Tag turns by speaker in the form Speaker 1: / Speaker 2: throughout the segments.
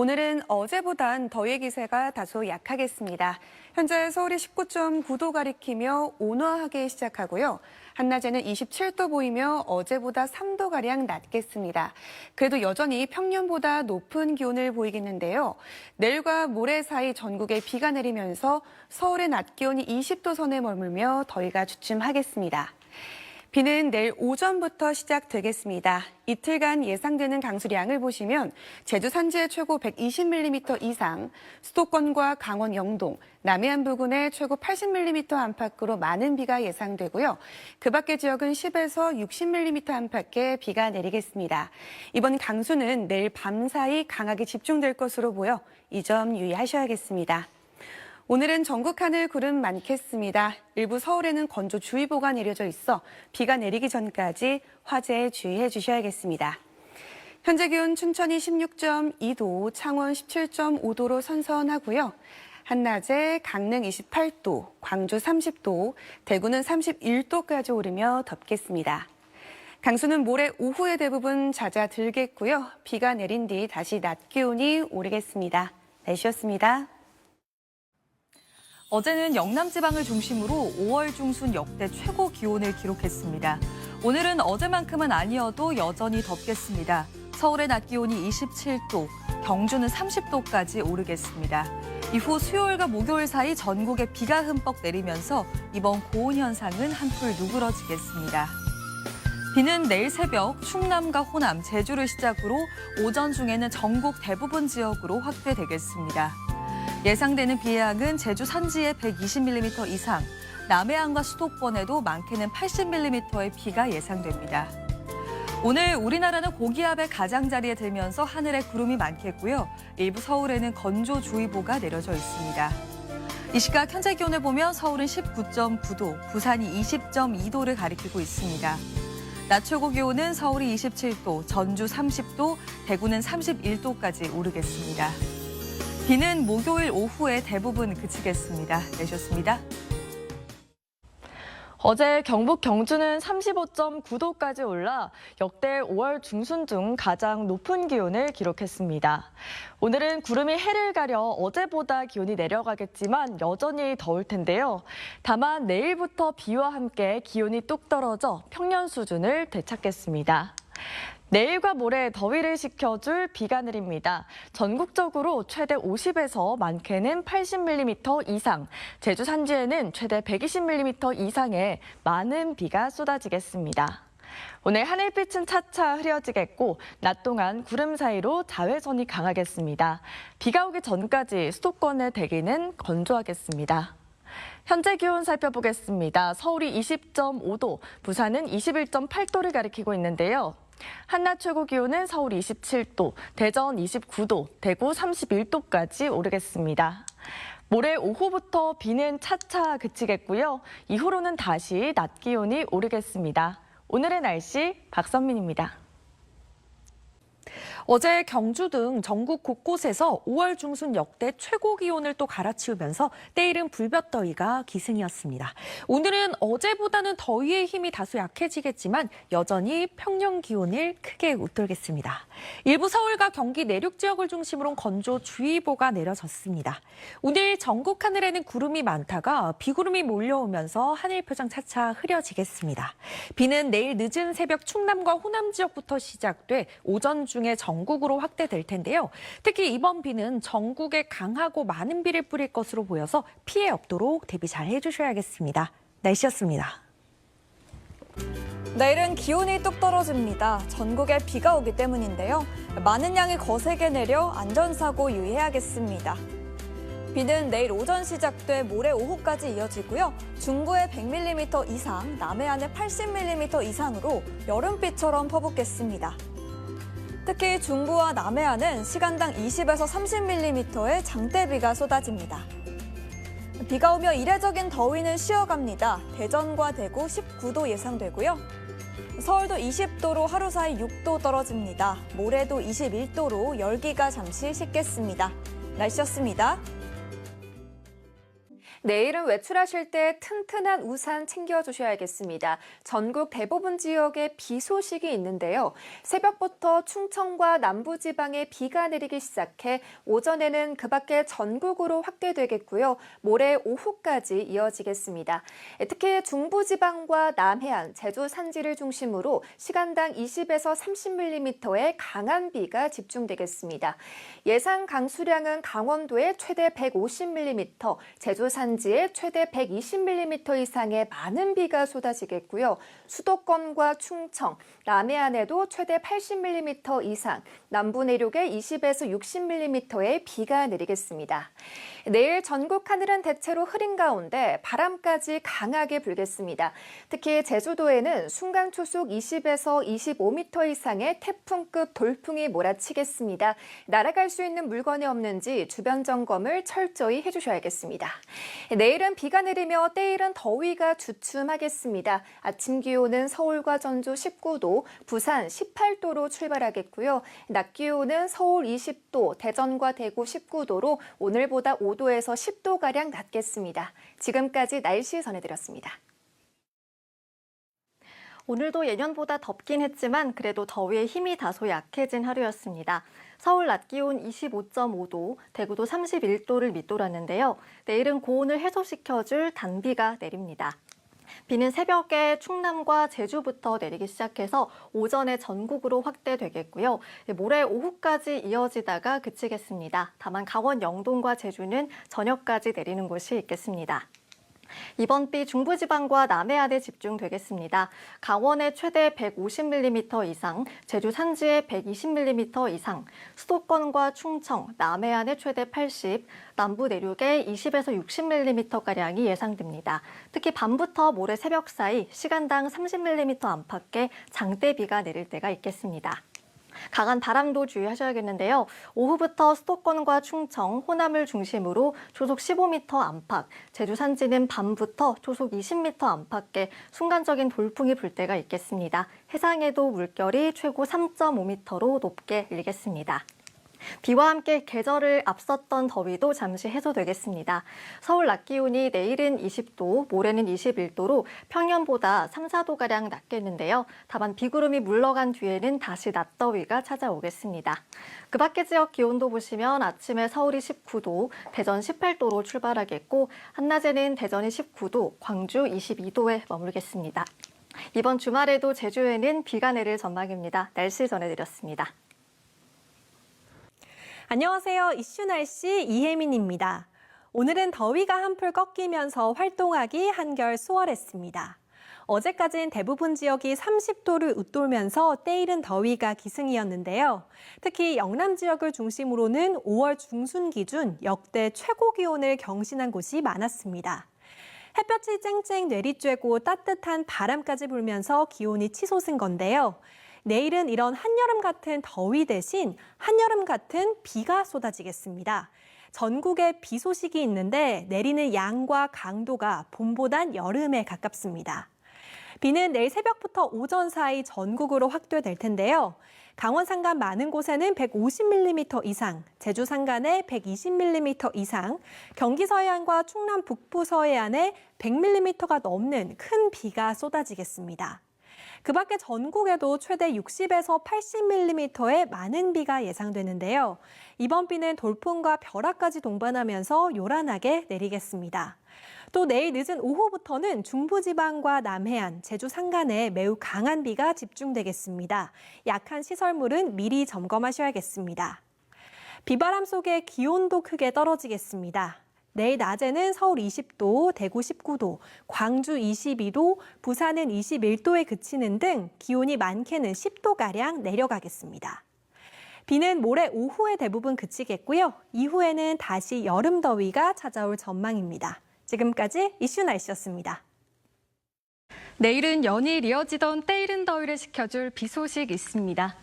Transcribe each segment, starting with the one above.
Speaker 1: 오늘은 어제보단 더위 기세가 다소 약하겠습니다. 현재 서울이 19.9도 가리키며 온화하게 시작하고요. 한낮에는 27도 보이며 어제보다 3도가량 낮겠습니다. 그래도 여전히 평년보다 높은 기온을 보이겠는데요. 내일과 모레 사이 전국에 비가 내리면서 서울의 낮 기온이 20도 선에 머물며 더위가 주춤하겠습니다. 비는 내일 오전부터 시작되겠습니다. 이틀간 예상되는 강수량을 보시면 제주 산지의 최고 120mm 이상, 수도권과 강원 영동, 남해안 부근에 최고 80mm 안팎으로 많은 비가 예상되고요. 그 밖의 지역은 10에서 60mm 안팎의 비가 내리겠습니다. 이번 강수는 내일 밤사이 강하게 집중될 것으로 보여 이 점 유의하셔야겠습니다. 오늘은 전국 하늘 구름 많겠습니다. 일부 서울에는 건조주의보가 내려져 있어 비가 내리기 전까지 화재에 주의해 주셔야겠습니다. 현재 기온 춘천이 16.2도, 창원 17.5도로 선선하고요. 한낮에 강릉 28도, 광주 30도, 대구는 31도까지 오르며 덥겠습니다. 강수는 모레 오후에 대부분 잦아들겠고요. 비가 내린 뒤 다시 낮 기온이 오르겠습니다. 날씨였습니다.
Speaker 2: 어제는 영남 지방을 중심으로 5월 중순 역대 최고 기온을 기록했습니다. 오늘은 어제만큼은 아니어도 여전히 덥겠습니다. 서울의 낮 기온이 27도, 경주는 30도까지 오르겠습니다. 이후 수요일과 목요일 사이 전국에 비가 흠뻑 내리면서 이번 고온 현상은 한풀 누그러지겠습니다. 비는 내일 새벽 충남과 호남, 제주를 시작으로 오전 중에는 전국 대부분 지역으로 확대되겠습니다. 예상되는 비의 양은 제주 산지에 120mm 이상, 남해안과 수도권에도 많게는 80mm의 비가 예상됩니다. 오늘 우리나라는 고기압의 가장자리에 들면서 하늘에 구름이 많겠고요. 일부 서울에는 건조주의보가 내려져 있습니다. 이 시각 현재 기온을 보면 서울은 19.9도, 부산이 20.2도를 가리키고 있습니다. 낮 최고 기온은 서울이 27도, 전주 30도, 대구는 31도까지 오르겠습니다. 비는 목요일 오후에 대부분 그치겠습니다. 내셨습니다.
Speaker 3: 어제 경북 경주는 35.9도까지 올라 역대 5월 중순 중 가장 높은 기온을 기록했습니다. 오늘은 구름이 해를 가려 어제보다 기온이 내려가겠지만 여전히 더울 텐데요. 다만 내일부터 비와 함께 기온이 뚝 떨어져 평년 수준을 되찾겠습니다. 내일과 모레 더위를 식혀줄 비가 내립니다. 전국적으로 최대 50에서 많게는 80mm 이상, 제주 산지에는 최대 120mm 이상의 많은 비가 쏟아지겠습니다. 오늘 하늘빛은 차차 흐려지겠고 낮 동안 구름 사이로 자외선이 강하겠습니다. 비가 오기 전까지 수도권의 대기는 건조하겠습니다. 현재 기온 살펴보겠습니다. 서울이 20.5도, 부산은 21.8도를 가리키고 있는데요. 한낮 최고 기온은 서울 27도, 대전 29도, 대구 31도까지 오르겠습니다. 모레 오후부터 비는 차차 그치겠고요. 이후로는 다시 낮 기온이 오르겠습니다. 오늘의 날씨 박선민입니다.
Speaker 4: 어제 경주 등 전국 곳곳에서 5월 중순 역대 최고 기온을 또 갈아치우면서 때이른 불볕더위가 기승이었습니다. 오늘은 어제보다는 더위의 힘이 다소 약해지겠지만 여전히 평년 기온을 크게 웃돌겠습니다. 일부 서울과 경기 내륙 지역을 중심으로 건조주의보가 내려졌습니다. 오늘 전국 하늘에는 구름이 많다가 비구름이 몰려오면서 하늘 표정 차차 흐려지겠습니다. 비는 내일 늦은 새벽 충남과 호남 지역부터 시작돼 오전 중에 전국으로 확대될 텐데요. 특히 이번 비는 전국에 강하고 많은 비를 뿌릴 것으로 보여서 피해 없도록 대비 잘 해주셔야겠습니다. 날씨였습니다.
Speaker 5: 내일은 기온이 뚝 떨어집니다. 전국에 비가 오기 때문인데요. 많은 양이 거세게 내려 안전사고 유의해야겠습니다. 비는 내일 오전 시작돼 모레 오후까지 이어지고요. 중부에 100mm 이상, 남해안에 80mm 이상으로 여름비처럼 퍼붓겠습니다. 특히 중부와 남해안은 시간당 20에서 30mm의 장대비가 쏟아집니다. 비가 오며 이례적인 더위는 쉬어갑니다. 대전과 대구 19도 예상되고요. 서울도 20도로 하루 사이 6도 떨어집니다. 모레도 21도로 열기가 잠시 식겠습니다. 날씨였습니다.
Speaker 6: 내일은 외출하실 때 튼튼한 우산 챙겨주셔야겠습니다. 전국 대부분 지역에 비 소식이 있는데요. 새벽부터 충청과 남부지방에 비가 내리기 시작해 오전에는 그 밖에 전국으로 확대되겠고요. 모레 오후까지 이어지겠습니다. 특히 중부지방과 남해안, 제주 산지를 중심으로 시간당 20에서 30mm의 강한 비가 집중되겠습니다. 예상 강수량은 강원도에 최대 150mm, 제주 산지에 최대 120mm 이상의 많은 비가 쏟아지겠고요. 수도권과 충청, 남해안에도 최대 80mm 이상, 남부 내륙에 20에서 60mm의 비가 내리겠습니다. 내일 전국 하늘은 대체로 흐린 가운데 바람까지 강하게 불겠습니다. 특히 제주도에는 순간 초속 20에서 25m 이상의 태풍급 돌풍이 몰아치겠습니다. 날아갈 수 있는 물건이 없는지 주변 점검을 철저히 해주셔야겠습니다. 내일은 비가 내리며 때일은 더위가 주춤하겠습니다. 아침 기온은 서울과 전주 19도, 부산 18도로 출발하겠고요. 낮 기온은 서울 20도, 대전과 대구 19도로 오늘보다 5도에서 10도가량 낮겠습니다. 지금까지 날씨 전해드렸습니다.
Speaker 7: 오늘도 예년보다 덥긴 했지만 그래도 더위의 힘이 다소 약해진 하루였습니다. 서울 낮 기온 25.5도, 대구도 31도를 밑돌았는데요. 내일은 고온을 해소시켜줄 단비가 내립니다. 비는 새벽에 충남과 제주부터 내리기 시작해서 오전에 전국으로 확대되겠고요. 모레 오후까지 이어지다가 그치겠습니다. 다만 강원 영동과 제주는 저녁까지 내리는 곳이 있겠습니다. 이번 비 중부지방과 남해안에 집중되겠습니다. 강원에 최대 150mm 이상, 제주 산지에 120mm 이상, 수도권과 충청, 남해안에 최대 80, 남부 내륙에 20에서 60mm가량이 예상됩니다. 특히 밤부터 모레 새벽 사이 시간당 30mm 안팎의 장대비가 내릴 때가 있겠습니다. 강한 바람도 주의하셔야겠는데요. 오후부터 수도권과 충청, 호남을 중심으로 초속 15m 안팎, 제주 산지는 밤부터 초속 20m 안팎의 순간적인 돌풍이 불 때가 있겠습니다. 해상에도 물결이 최고 3.5m로 높게 일겠습니다. 비와 함께 계절을 앞섰던 더위도 잠시 해소되겠습니다. 서울 낮 기온이 내일은 20도, 모레는 21도로 평년보다 3, 4도가량 낮겠는데요. 다만 비구름이 물러간 뒤에는 다시 낮더위가 찾아오겠습니다. 그 밖의 지역 기온도 보시면 아침에 서울이 19도, 대전 18도로 출발하겠고 한낮에는 대전이 19도, 광주 22도에 머물겠습니다. 이번 주말에도 제주에는 비가 내릴 전망입니다. 날씨 전해드렸습니다.
Speaker 8: 안녕하세요. 이슈 날씨 이혜민입니다. 오늘은 더위가 한풀 꺾이면서 활동하기 한결 수월했습니다. 어제까지는 대부분 지역이 30도를 웃돌면서 때이른 더위가 기승이었는데요. 특히 영남 지역을 중심으로는 5월 중순 기준 역대 최고 기온을 경신한 곳이 많았습니다. 햇볕이 쨍쨍 내리쬐고 따뜻한 바람까지 불면서 기온이 치솟은 건데요. 내일은 이런 한여름 같은 더위 대신 한여름 같은 비가 쏟아지겠습니다. 전국에 비 소식이 있는데 내리는 양과 강도가 봄보단 여름에 가깝습니다. 비는 내일 새벽부터 오전 사이 전국으로 확대될 텐데요. 강원 산간 많은 곳에는 150mm 이상, 제주 산간에 120mm 이상, 경기 서해안과 충남 북부 서해안에 100mm가 넘는 큰 비가 쏟아지겠습니다. 그 밖에 전국에도 최대 60에서 80mm의 많은 비가 예상되는데요. 이번 비는 돌풍과 벼락까지 동반하면서 요란하게 내리겠습니다. 또 내일 늦은 오후부터는 중부지방과 남해안, 제주 산간에 매우 강한 비가 집중되겠습니다. 약한 시설물은 미리 점검하셔야겠습니다. 비바람 속에 기온도 크게 떨어지겠습니다. 내일 낮에는 서울 20도, 대구 19도, 광주 22도, 부산은 21도에 그치는 등 기온이 많게는 10도가량 내려가겠습니다. 비는 모레 오후에 대부분 그치겠고요. 이후에는 다시 여름 더위가 찾아올 전망입니다. 지금까지 이슈 날씨였습니다.
Speaker 9: 내일은 연일 이어지던 때이른 더위를 식혀줄 비 소식 있습니다.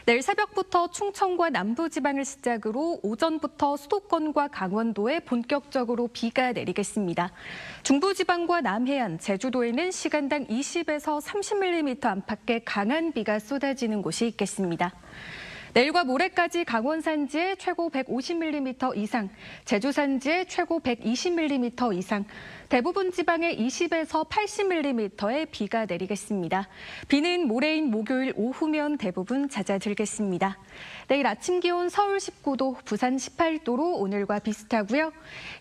Speaker 9: 내일 새벽부터 충청과 남부지방을 시작으로 오전부터 수도권과 강원도에 본격적으로 비가 내리겠습니다. 중부지방과 남해안, 제주도에는 시간당 20에서 30mm 안팎의 강한 비가 쏟아지는 곳이 있겠습니다. 내일과 모레까지 강원 산지에 최고 150mm 이상, 제주 산지에 최고 120mm 이상, 대부분 지방에 20에서 80mm의 비가 내리겠습니다. 비는 모레인 목요일 오후면 대부분 잦아들겠습니다. 내일 아침 기온 서울 19도, 부산 18도로 오늘과 비슷하고요.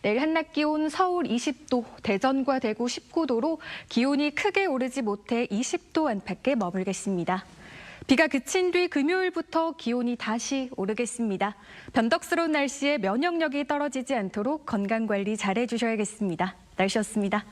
Speaker 9: 내일 한낮 기온 서울 20도, 대전과 대구 19도로 기온이 크게 오르지 못해 20도 안팎에 머물겠습니다. 비가 그친 뒤 금요일부터 기온이 다시 오르겠습니다. 변덕스러운 날씨에 면역력이 떨어지지 않도록 건강관리 잘해주셔야겠습니다. 날씨였습니다.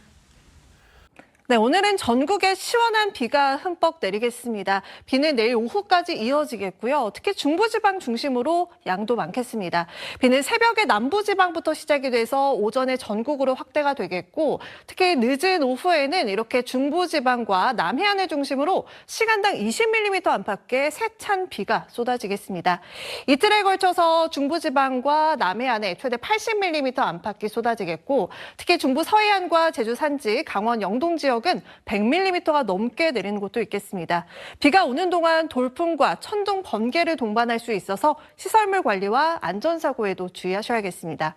Speaker 1: 네, 오늘은 전국에 시원한 비가 흠뻑 내리겠습니다. 비는 내일 오후까지 이어지겠고요. 특히 중부지방 중심으로 양도 많겠습니다. 비는 새벽에 남부지방부터 시작이 돼서 오전에 전국으로 확대가 되겠고, 특히 늦은 오후에는 이렇게 중부지방과 남해안을 중심으로 시간당 20mm 안팎의 세찬 비가 쏟아지겠습니다. 이틀에 걸쳐서 중부지방과 남해안에 최대 80mm 안팎이 쏟아지겠고, 특히 중부 서해안과 제주 산지, 강원 영동 지역은 100mm가 넘게 내리는 곳도 있겠습니다. 비가 오는 동안 돌풍과 천둥, 번개를 동반할 수 있어서 시설물 관리와 안전사고에도 주의하셔야겠습니다.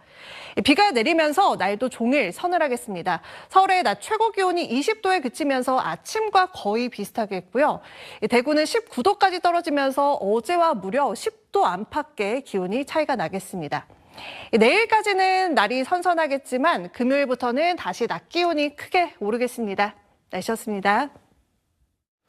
Speaker 1: 비가 내리면서 날도 종일 서늘하겠습니다. 서울의 낮 최고 기온이 20도에 그치면서 아침과 거의 비슷하겠고요. 대구는 19도까지 떨어지면서 어제와 무려 10도 안팎의 기온이 차이가 나겠습니다. 내일까지는 날이 선선하겠지만 금요일부터는 다시 낮 기온이 크게 오르겠습니다. 날씨였습니다.